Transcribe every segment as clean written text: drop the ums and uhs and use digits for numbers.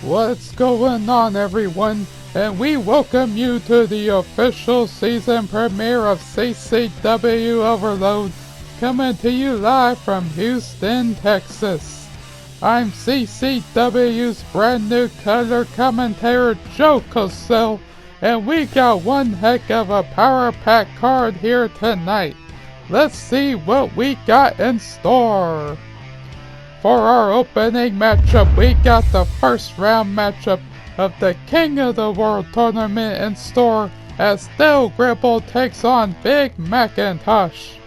What's going on, everyone? And we welcome you to the official season premiere of CCW Overload, coming to you live from Houston, Texas. I'm CCW's brand new color commentator, Joe Cosell, and we got one heck of a power pack card here tonight. Let's see what we got in store. For our opening matchup, we got the first round matchup of the King of the World tournament in store as Gribble takes on Big MacIntosh.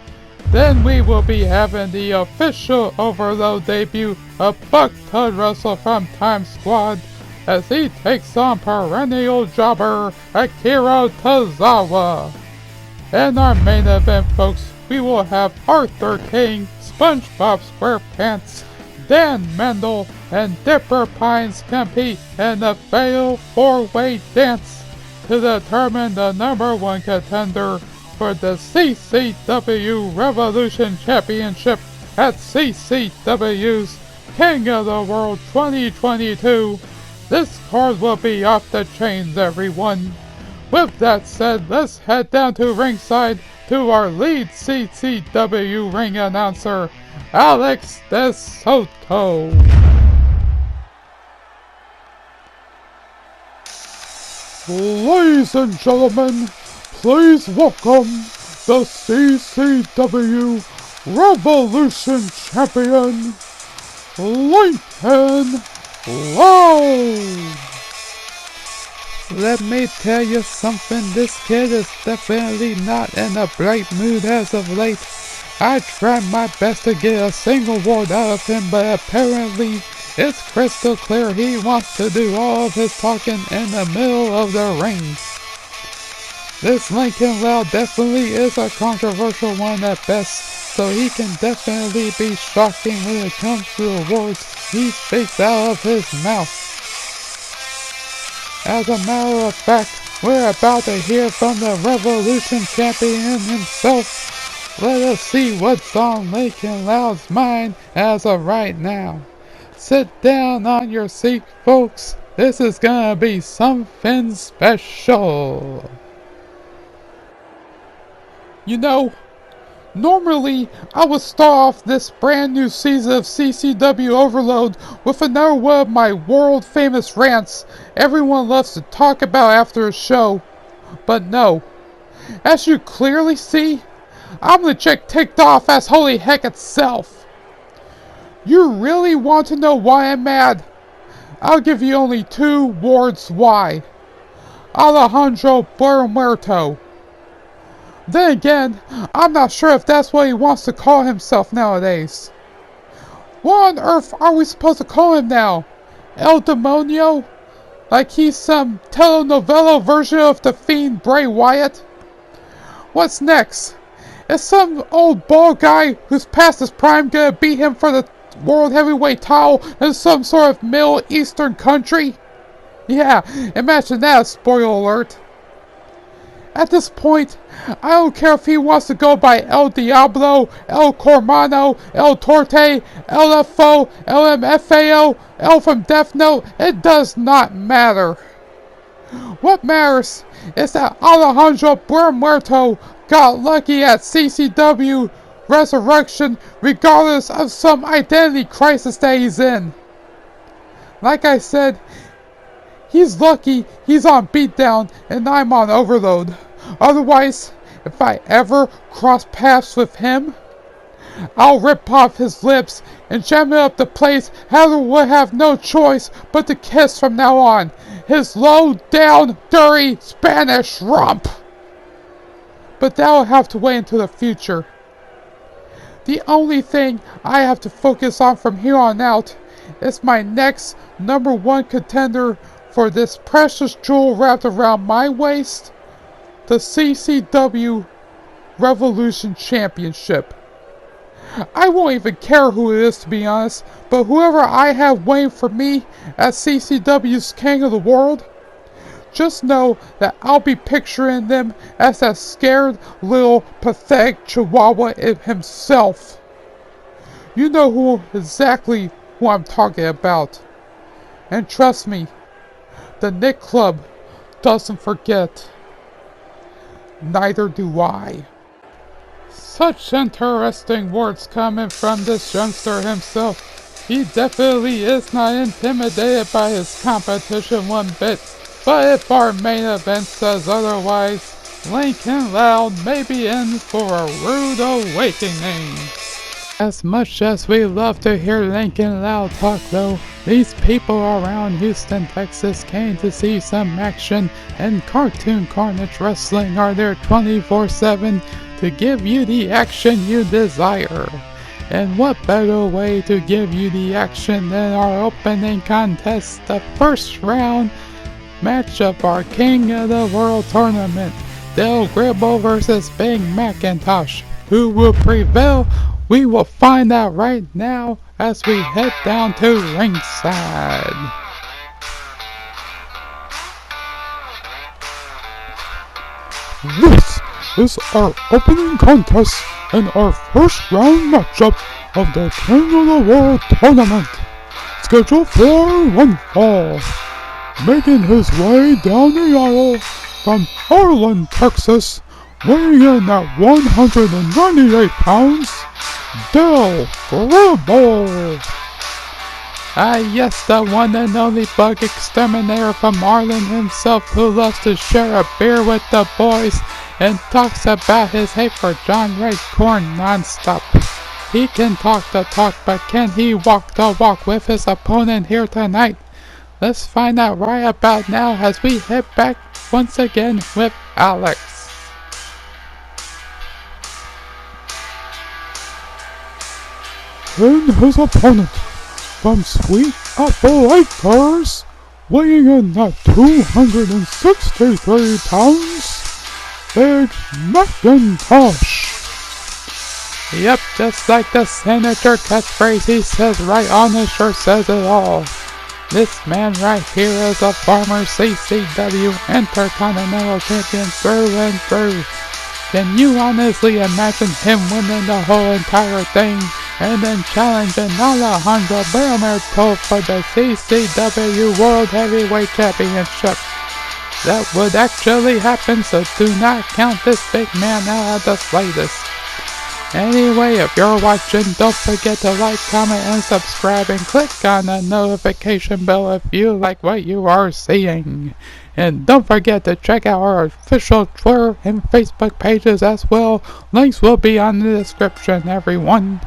Then we will be having the official Overload debut of Buck Tuddrussel from Time Squad as he takes on perennial jobber Akira Tozawa. In our main event, folks, we will have Arthur King, SpongeBob SquarePants, Dan Mandel, and Dipper Pines compete in a fatal four-way dance to determine the #1 contender for the CCW Revolution Championship at CCW's King of the World 2022. This card will be off the chains, everyone. With that said, let's head down to ringside to our lead CCW ring announcer, Alex De Soto. Ladies and gentlemen, please welcome the CCW Revolution Champion, Lincoln Loud. Let me tell you something, this kid is definitely not in a bright mood as of late. I tried my best to get a single word out of him, but apparently it's crystal clear he wants to do all of his talking in the middle of the ring. This Lincoln Loud definitely is a controversial one at best, so he can definitely be shocking when it comes to the words he speaks out of his mouth. As a matter of fact, we're about to hear from the Revolution Champion himself. Let us see what's on Lincoln Loud's mind as of right now. Sit down on your seat, folks. This is gonna be something special. You know, normally I would start off this brand new season of CCW Overload with another one of my world famous rants everyone loves to talk about after a show. But no, as you clearly see, I'm legit ticked off as holy heck itself. You really want to know why I'm mad? I'll give you only 2 words why. Alejandro Burromuerto. Then again, I'm not sure if that's what he wants to call himself nowadays. What on earth are we supposed to call him now? El Demonio? Like he's some telenovela version of the Fiend Bray Wyatt? What's next? Is some old bald guy who's past his prime gonna beat him for the World Heavyweight title in some sort of Middle Eastern country? Yeah, imagine that, spoiler alert. At this point, I don't care if he wants to go by El Diablo, El Cormano, El Torte, LFO, LMFAO, El from Death Note, it does not matter. What matters is that Alejandro Burromuerto got lucky at CCW Resurrection regardless of some identity crisis that he's in. Like I said, he's lucky he's on Beatdown and I'm on Overload. Otherwise, if I ever cross paths with him, I'll rip off his lips and jam it up the place. Heather would have no choice but to kiss from now on. His low down, dirty Spanish rump. But that'll have to wait until the future. The only thing I have to focus on from here on out is my next #1 contender for this precious jewel wrapped around my waist, the CCW Revolution Championship. I won't even care who it is, to be honest, but whoever I have waiting for me as CCW's King of the World, just know that I'll be picturing them as that scared little pathetic chihuahua himself. You know exactly who I'm talking about. And trust me, the Nick Club doesn't forget. Neither do I. Such interesting words coming from this youngster himself. He definitely is not intimidated by his competition one bit. But if our main event says otherwise, Lincoln Loud may be in for a rude awakening. As much as we love to hear Lincoln Loud talk though, these people around Houston, Texas came to see some action, and Cartoon Carnage Wrestling are there 24/7 to give you the action you desire. And what better way to give you the action than our opening contest, the first round match of our King of the World tournament, Gribble versus Big MacIntosh. Who will prevail? We will find out right now as we head down to ringside. This is our opening contest and our first round matchup of the King of the World tournament, scheduled for one fall. Making his way down the aisle from Harlan, Texas, weighing in at 198 pounds, Gribble. Yes, the one and only bug exterminator from Harlan himself, who loves to share a beer with the boys and talks about his hate for John Ray Corn non-stop. He can talk the talk, but can he walk the walk with his opponent here tonight? Let's find out right about now as we head back once again with Alex. And his opponent, from Sweet Apple Acres, weighing in at 263 pounds, Big MacIntosh. Yep, just like the Senator catchphrase he says right on his shirt says it all. This man right here is a former CCW Intercontinental Champion through and through. Can you honestly imagine him winning the whole entire thing and then challenging Alejandro Burromuerto for the CCW World Heavyweight Championship? That would actually happen, so do not count this big man out at the slightest. Anyway, if you're watching, don't forget to like, comment, and subscribe, and click on the notification bell if you like what you are seeing. And don't forget to check out our official Twitter and Facebook pages as well. Links will be on the description, everyone.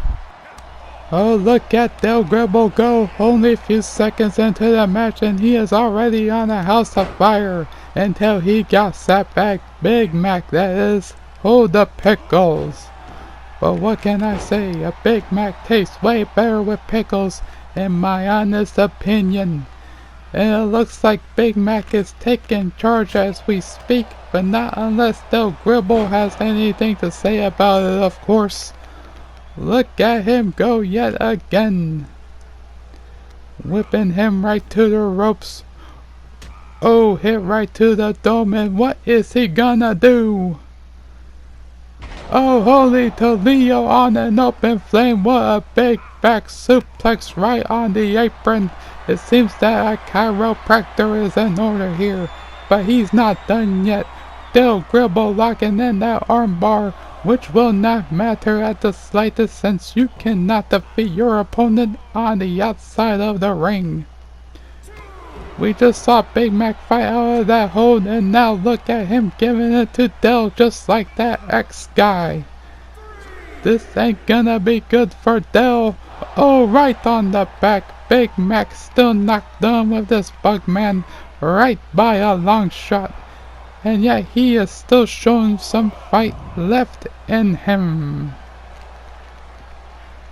Oh, look at Gribble go. Only a few seconds into the match and he is already on a house of fire. Until he got sat back. Big Mac, that is. Hold the pickles. But what can I say? A Big Mac tastes way better with pickles, in my honest opinion. And it looks like Big Mac is taking charge as we speak, but not unless Gribble has anything to say about it, of course. Look at him go yet again. Whipping him right to the ropes. Oh, hit right to the dome, and what is he gonna do? Oh, holy Toledo on an open flame. What a big back suplex right on the apron. It seems that a chiropractor is in order here, but he's not done yet. Gribble locking in that armbar, which will not matter at the slightest since you cannot defeat your opponent on the outside of the ring. We just saw Big Mac fight out of that hold, and now look at him giving it to Del just like that ex-guy. This ain't gonna be good for Del. Oh, right on the back. Big Mac still knocked down with this bug man right by a long shot. And yet he is still showing some fight left in him.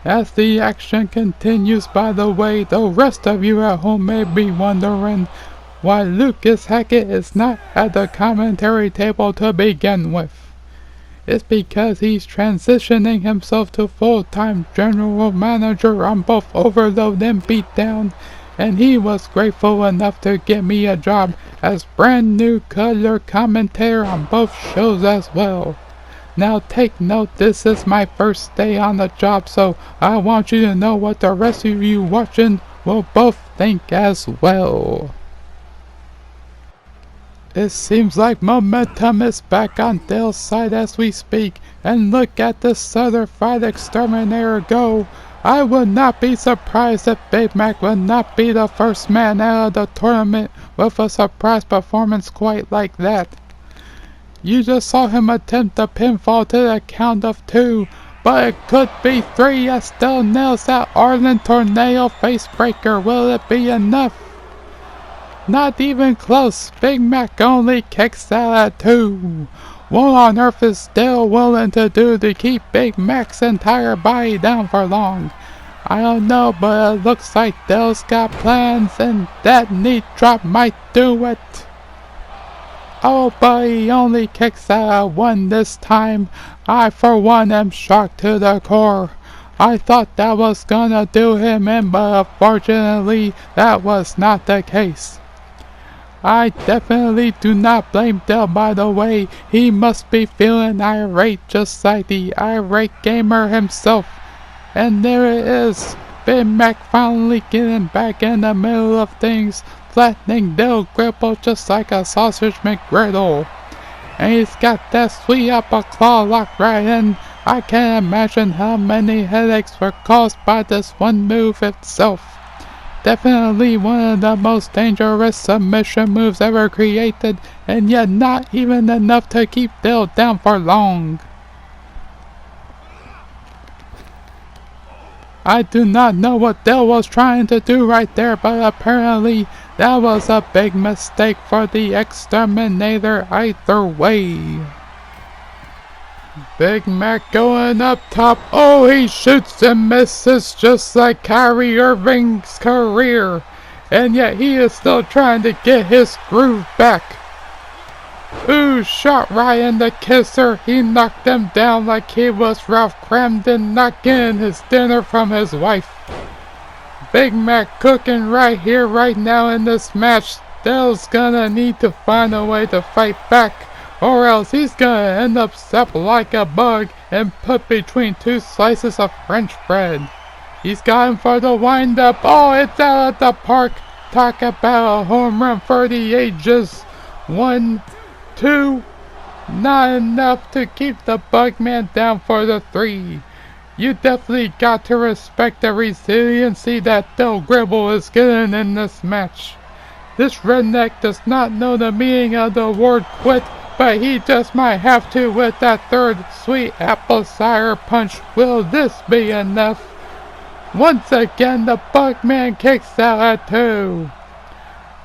As the action continues, by the way, the rest of you at home may be wondering why Lucas Hackett is not at the commentary table to begin with. It's because he's transitioning himself to full-time general manager on both Overload and Beatdown, and he was grateful enough to get me a job as brand new color commentator on both shows as well. Now take note, this is my first day on the job, so I want you to know what the rest of you watching will both think as well. It seems like momentum is back on Dale's side as we speak, and look at the certified exterminator go. I would not be surprised if Big Mac would not be the first man out of the tournament with a surprise performance quite like that. You just saw him attempt a pinfall to the count of 2, but it could be 3 as still nails that Arlen Tornado facebreaker. Will it be enough? Not even close. Big Mac only kicks out at 2. What on earth is Dale willing to do to keep Big Mac's entire body down for long? I don't know, but it looks like Dale's got plans, and that knee drop might do it. Oh, but he only kicks out at 1 this time. I for one am shocked to the core. I thought that was gonna do him in, but unfortunately that was not the case. I definitely do not blame Dale, by the way. He must be feeling irate just like the irate gamer himself. And there it is, Big Mac finally getting back in the middle of things, flattening Dale Gribble just like a sausage McGriddle. And he's got that sweet apple claw locked right in. I can't imagine how many headaches were caused by this one move itself. Definitely one of the most dangerous submission moves ever created, and yet not even enough to keep Dale down for long. I do not know what Dale was trying to do right there, but apparently that was a big mistake for the exterminator either way. Big Mac going up top. Oh, he shoots and misses just like Kyrie Irving's career. And yet he is still trying to get his groove back. Ooh, shot right in the kisser. He knocked him down like he was Ralph Cramden not getting his dinner from his wife. Big Mac cooking right here, right now in this match. Dale's gonna need to find a way to fight back, or else he's gonna end up stuck like a bug and put between 2 slices of French bread. He's got him for the wind up. Oh, it's out of the park. Talk about a home run for the ages. 1, 2, not enough to keep the Bugman down for the 3. You definitely got to respect the resiliency that Dale Gribble is getting in this match. This redneck does not know the meaning of the word quit, but he just might have to with that 3rd sweet apple cider punch. Will this be enough? Once again, the Bugman kicks out at 2.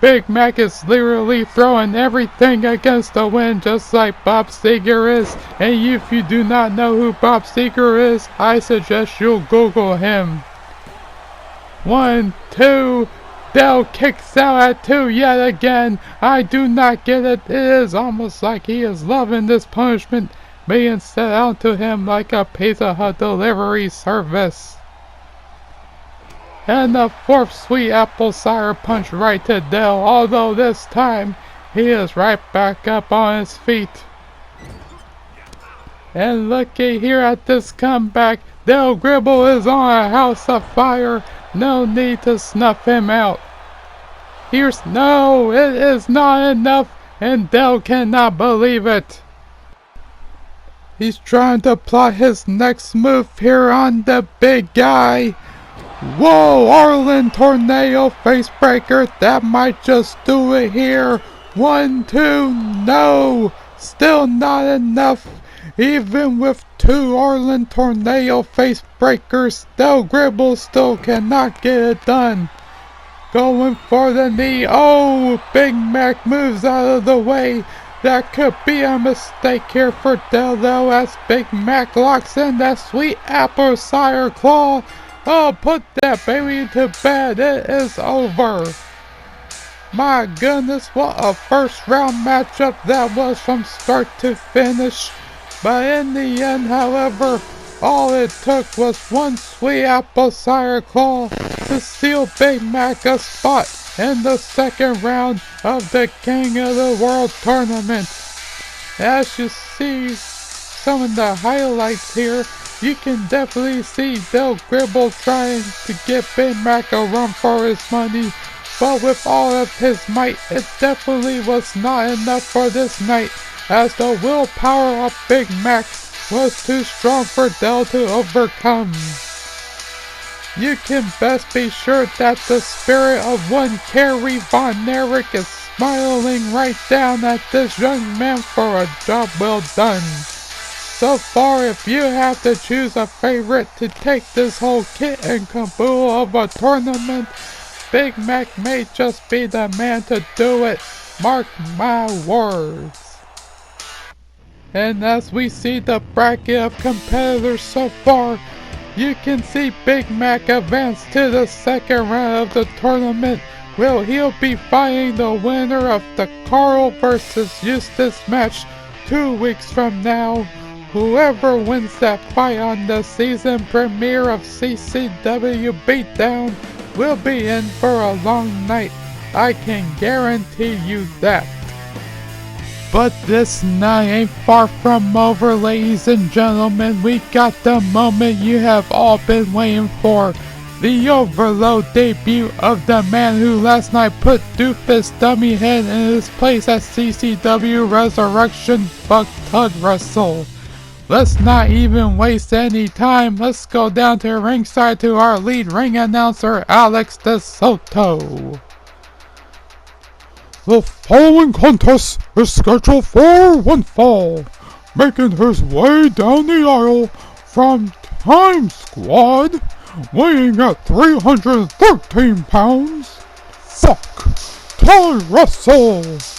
Big Mac is literally throwing everything against the wind just like Bob Seger is. And if you do not know who Bob Seger is, I suggest you Google him. 1, 2... Dale kicks out at 2 yet again. I do not get it. It is almost like he is loving this punishment being set out to him like a Pizza Hut delivery service. And the 4th sweet apple cider punch right to Dale, although this time he is right back up on his feet. And looky here at this comeback. Dale Gribble is on a house of fire. No need to snuff him out. No, it is not enough, and Dale cannot believe it. He's trying to plot his next move here on the big guy. Whoa, Arlen Tornado Facebreaker, that might just do it here. 1, 2, no, still not enough. Even with 2 Arlen Tornado Facebreakers, Dale Gribble still cannot get it done. Going for the knee. Oh, Big Mac moves out of the way. That could be a mistake here for Dale though, as Big Mac locks in that sweet apple cider claw. Oh, put that baby to bed. It is over. My goodness, what a first round matchup that was from start to finish. But in the end, however, all it took was 1 sweet apple cider claw to seal Big Mac a spot in the 2nd round of the King of the World tournament. As you see, some of the highlights here, you can definitely see Gribble trying to get Big Mac a run for his money, but with all of his might, it definitely was not enough for this night, as the willpower of Big Mac was too strong for Del to overcome. You can best be sure that the spirit of one Carrie Von Erich is smiling right down at this young man for a job well done. So far, if you have to choose a favorite to take this whole kit and caboodle of a tournament, Big Mac may just be the man to do it. Mark my words. And as we see the bracket of competitors so far, you can see Big Mac advance to the second round of the tournament. He'll be fighting the winner of the Carl vs. Eustace match 2 weeks from now. Whoever wins that fight on the season premiere of CCW Beatdown will be in for a long night. I can guarantee you that. But this night ain't far from over, ladies and gentlemen. We got the moment you have all been waiting for. The Overload debut of the man who last night put Doofus Dummy Head in his place at CCW Resurrection, Tuddrussel. Let's not even waste any time. Let's go down to ringside to our lead ring announcer, Alex DeSoto. The following contest is scheduled for one fall. Making his way down the aisle from Time Squad, weighing at 313 pounds, Tuddrussel.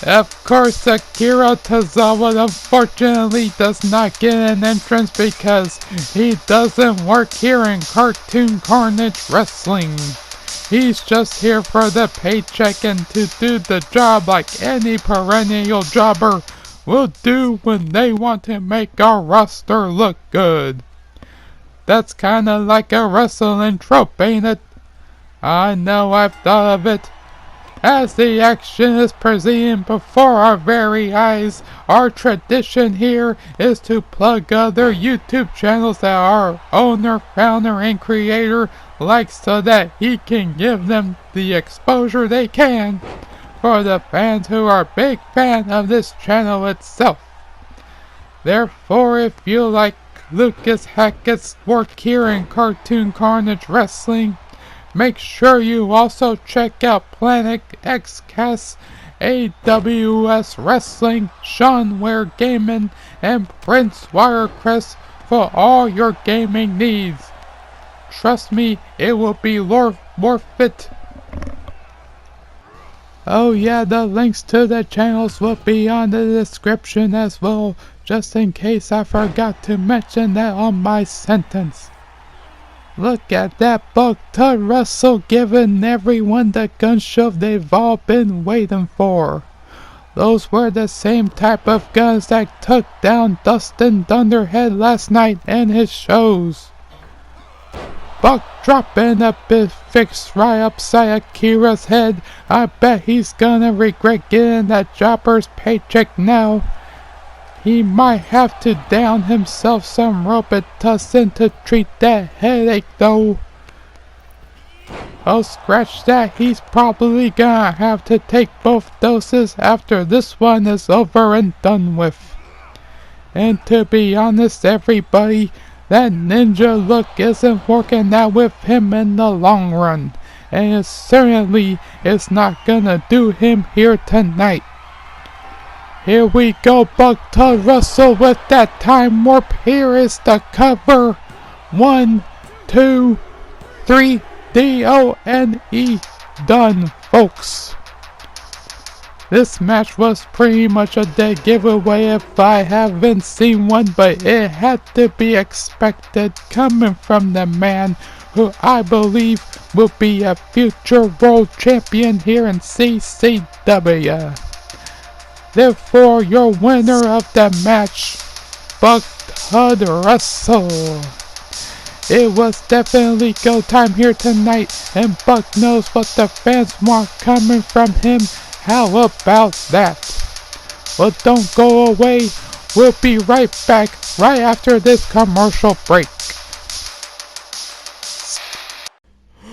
Of course, Akira Tozawa unfortunately does not get an entrance because he doesn't work here in Cartoon Carnage Wrestling. He's just here for the paycheck and to do the job like any perennial jobber will do when they want to make our roster look good. That's kinda like a wrestling trope, ain't it? I know, I've thought of it. As the action is proceeding before our very eyes, our tradition here is to plug other YouTube channels that our owner, founder, and creator likes so that he can give them the exposure they can for the fans who are big fan of this channel itself. Therefore, if you like Lucas Hackett's work here in Cartoon Carnage Wrestling, make sure you also check out Planet Xcast, AWS Wrestling, Sean Ware Gaming, and Prince Wirecrest for all your gaming needs. Trust me, it will be worth it. Oh yeah, the links to the channels will be on the description as well, just in case I forgot to mention that on my sentence. Look at that buck Tuddrussel giving everyone the gun shove they've all been waiting for. Those were the same type of guns that took down Dustin Thunderhead last night in his shows. Buck dropping a bit fixed right upside Akira's head. I bet he's gonna regret getting that jobber's paycheck now. He might have to down himself some Robitussin to treat that headache though. Oh, scratch that, he's probably gonna have to take both doses after this one is over and done with. And to be honest everybody, that ninja look isn't working out with him in the long run. And it certainly is not gonna do him here tonight. Here we go, Buck Tuddrussel with that time warp. Here is the cover. 1, 2, 3, D-O-N-E. Done, folks. This match was pretty much a dead giveaway if I haven't seen one, but it had to be expected coming from the man who I believe will be a future world champion here in CCW. Therefore, your winner of the match, Buck Tuddrussel. It was definitely go time here tonight, and Buck knows what the fans want coming from him. How about that? Well, don't go away. We'll be right back right after this commercial break.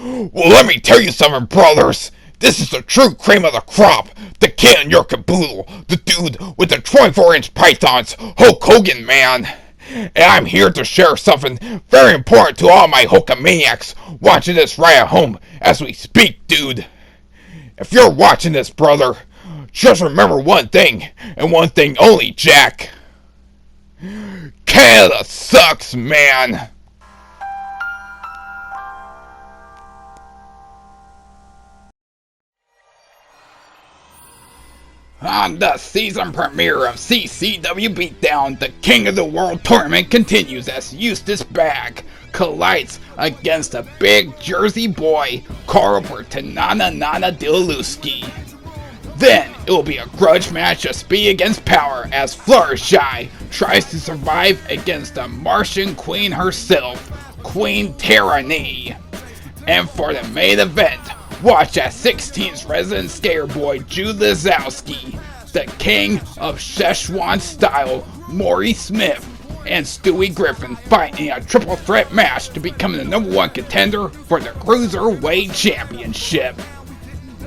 Well, let me tell you something, brothers. This is the true cream of the crop. The kid in your caboodle. The dude with the 24-inch pythons. Hulk Hogan, man. And I'm here to share something very important to all my Hulkamaniacs watching this right at home as we speak, dude. If you're watching this, brother, just remember one thing, and one thing only, Jack. Canada sucks, man. On the season premiere of CCW Beatdown, the King of the World tournament continues as Eustace Bag collides against a big Jersey boy, Carl Bertanana Diluski. Then it will be a grudge match of speed against power as Fluttershy tries to survive against the Martian Queen herself, Queen Tyranny. And for the main event, watch as 16's resident skater boy Jude Lazowski, the king of Szechuan style, Maury Smith, and Stewie Griffin fight in a triple threat match to become the #1 contender for the Cruiserweight Championship.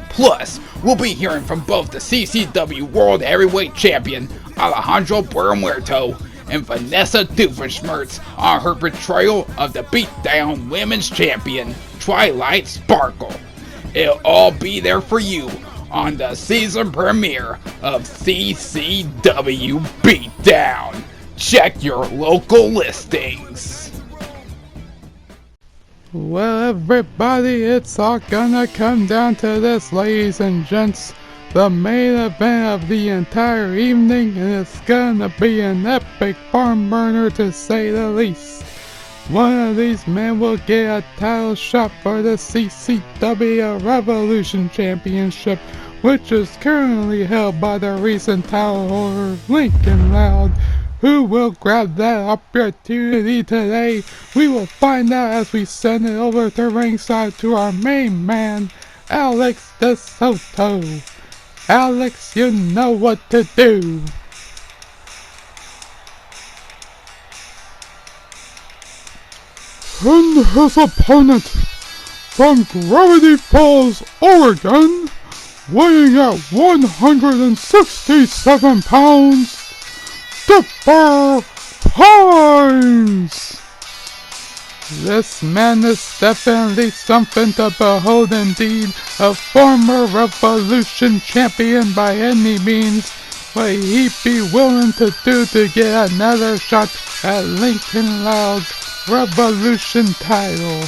Plus, we'll be hearing from both the CCW World Heavyweight Champion Alejandro Burromuerto and Vanessa Doofenshmirtz on her portrayal of the Beatdown Women's Champion, Twilight Sparkle. It'll all be there for you on the season premiere of CCW Beatdown. Check your local listings. Well, everybody, it's all gonna come down to this, ladies and gents. The main event of the entire evening, and it's gonna be an epic barn burner to say the least. One of these men will get a title shot for the CCW Revolution Championship, which is currently held by the recent title holder Lincoln Loud. Who will grab that opportunity today? We will find out as we send it over to ringside to our main man, Alex DeSoto. Alex, you know what to do. And his opponent, from Gravity Falls, Oregon, weighing at 167 pounds, Dipper Pines! This man is definitely something to behold indeed, a former Revolution champion by any means. What he'd be willing to do to get another shot at Lincoln Loud's Revolution title.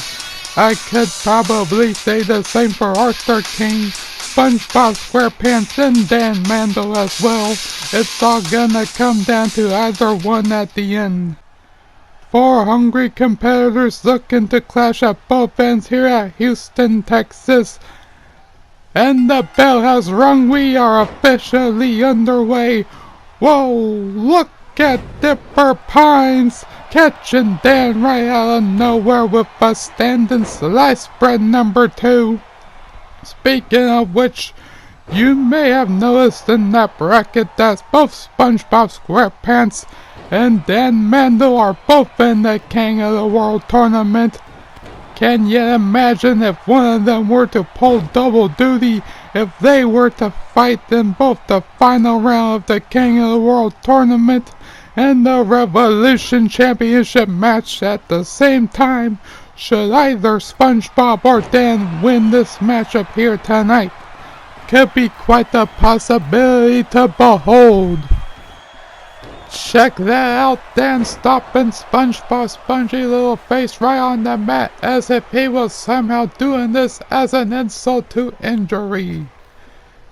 I could probably say the same for Arthur King, SpongeBob, SquarePants, and Dan Mandel as well. It's all gonna come down to either one at the end. Four hungry competitors looking to clash at both ends here at Houston, Texas. And the bell has rung, we are officially underway. Whoa, look at Dipper Pines catching Dan right out of nowhere with a standing slice bread number 2. Speaking of which, you may have noticed in that bracket that both SpongeBob SquarePants and Dan Mandel are both in the King of the World tournament. Can you imagine if one of them were to pull double duty, if they were to fight in both the final round of the King of the World tournament and the Revolution Championship match at the same time? Should either SpongeBob or Dan win this matchup here tonight? Could be quite a possibility to behold. Check that out, Dan stopping SpongeBob's spongy little face right on the mat as if he was somehow doing this as an insult to injury.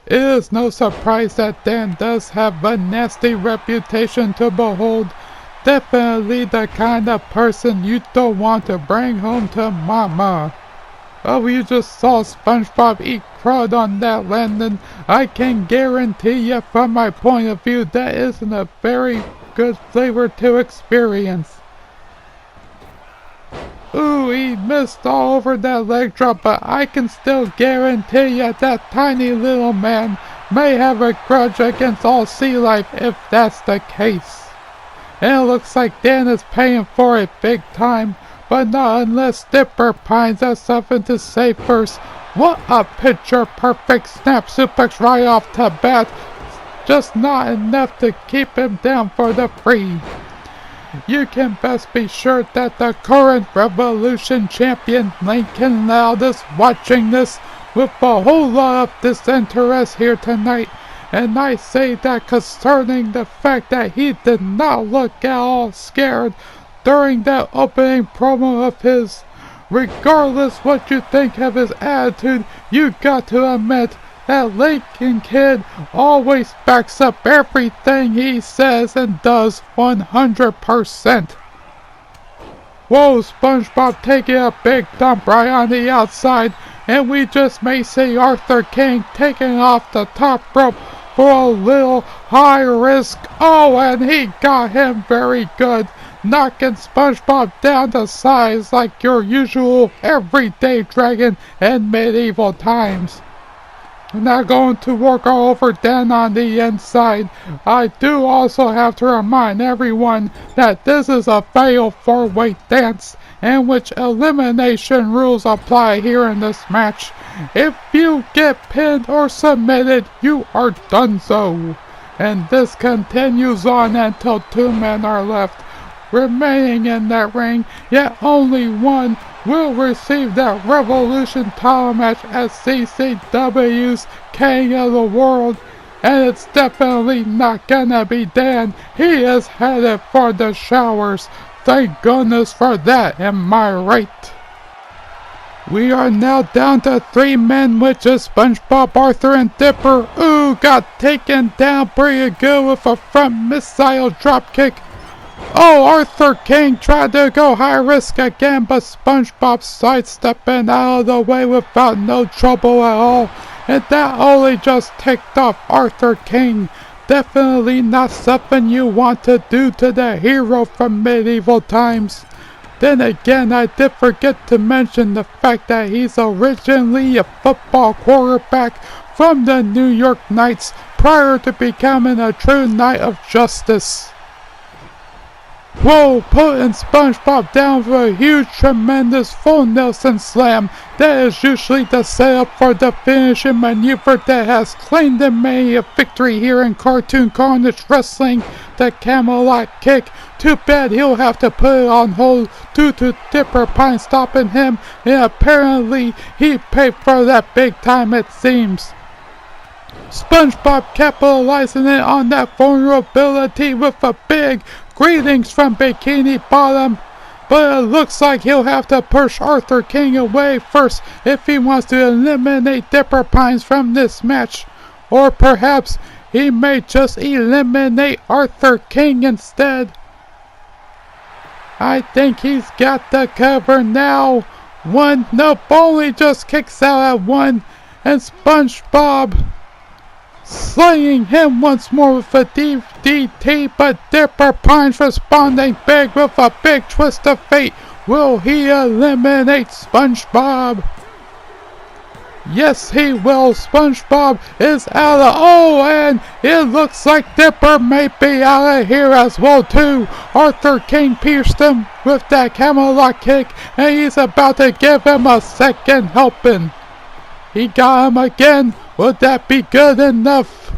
It is no surprise that Dan does have a nasty reputation to behold. Definitely the kind of person you don't want to bring home to mama. Oh, you just saw SpongeBob eat crud on that landing. I can guarantee you from my point of view that isn't a very good flavor to experience. Ooh, he missed all over that leg drop, but I can still guarantee you that tiny little man may have a grudge against all sea life if that's the case. and it looks like Dan is paying for it big time. But not unless Dipper Pines has something to say first. What a picture-perfect snap suplex right off the bat. Just not enough to keep him down for the free. You can best be sure that the current Revolution Champion Lincoln Loud is watching this with a whole lot of disinterest here tonight. And I say that concerning the fact that he did not look at all scared during that opening promo of his. Regardless what you think of his attitude, you got to admit that Lincoln Kid always backs up everything he says and does 100%. Whoa, SpongeBob taking a big dump right on the outside, and we just may see Arthur King taking off the top rope for a little high risk. Oh, and he got him very good, knocking SpongeBob down to size like your usual everyday dragon in medieval times. Now going to work all over Dan on the inside. I do also have to remind everyone that this is a fatal 4-way dance in which elimination rules apply here in this match. If you get pinned or submitted, you are done so. And this continues on until 2 men are left remaining in that ring, yet only one will receive that Revolution title match as CCW's King of the World, and it's definitely not gonna be Dan. He is headed for the showers. Thank goodness for that, am I right? We are now down to 3 men, which is SpongeBob, Arthur, and Dipper. Ooh, got taken down pretty good with a front missile dropkick. Oh, Arthur King tried to go high risk again, but SpongeBob sidestepping out of the way without no trouble at all. And that only just ticked off Arthur King. Definitely not something you want to do to the hero from medieval times. Then again, I did forget to mention the fact that he's originally a football quarterback from the New York Knights prior to becoming a true Knight of Justice. Whoa, putting SpongeBob down for a huge, tremendous full Nelson slam. That is usually the setup for the finishing maneuver that has claimed the many a victory here in Cartoon Carnage Wrestling, the Camelot kick. Too bad he'll have to put it on hold due to Dipper Pine stopping him, and apparently he paid for that big time it seems. SpongeBob capitalizing it on that vulnerability with a big greetings from Bikini Bottom, but it looks like he'll have to push Arthur King away first if he wants to eliminate Dipper Pines from this match. Or perhaps he may just eliminate Arthur King instead. I think he's got the cover now. One, nope, only just kicks out at one, and SpongeBob slaying him once more with a DDT, but Dipper Pines responding big with a big twist of fate. Will he eliminate SpongeBob? Yes, he will. SpongeBob is out of... Oh, and it looks like Dipper may be out of here as well, too. Arthur King pierced him with that Camelot kick, and he's about to give him a second helping. He got him again. Would that be good enough?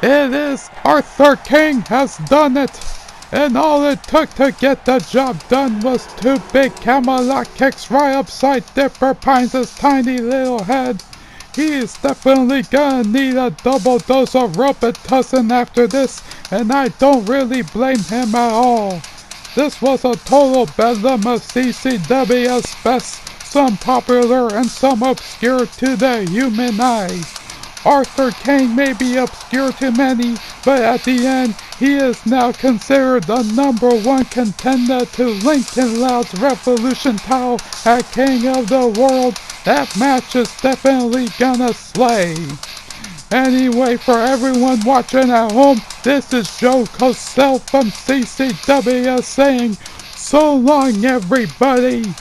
It is. Arthur King has done it. And all it took to get the job done was 2 big Camelot kicks right upside Dipper Pines' tiny little head. He is definitely gonna need a double dose of Robitussin after this, and I don't really blame him at all. This was a total bedlam of CCW's best, some popular and some obscure to the human eye. Arthur King may be obscure to many, but at the end, he is now considered the #1 contender to Lincoln Loud's Revolution title at King of the World. That match is definitely gonna slay. Anyway, for everyone watching at home, this is Joe Cosell from CCW saying, so long everybody.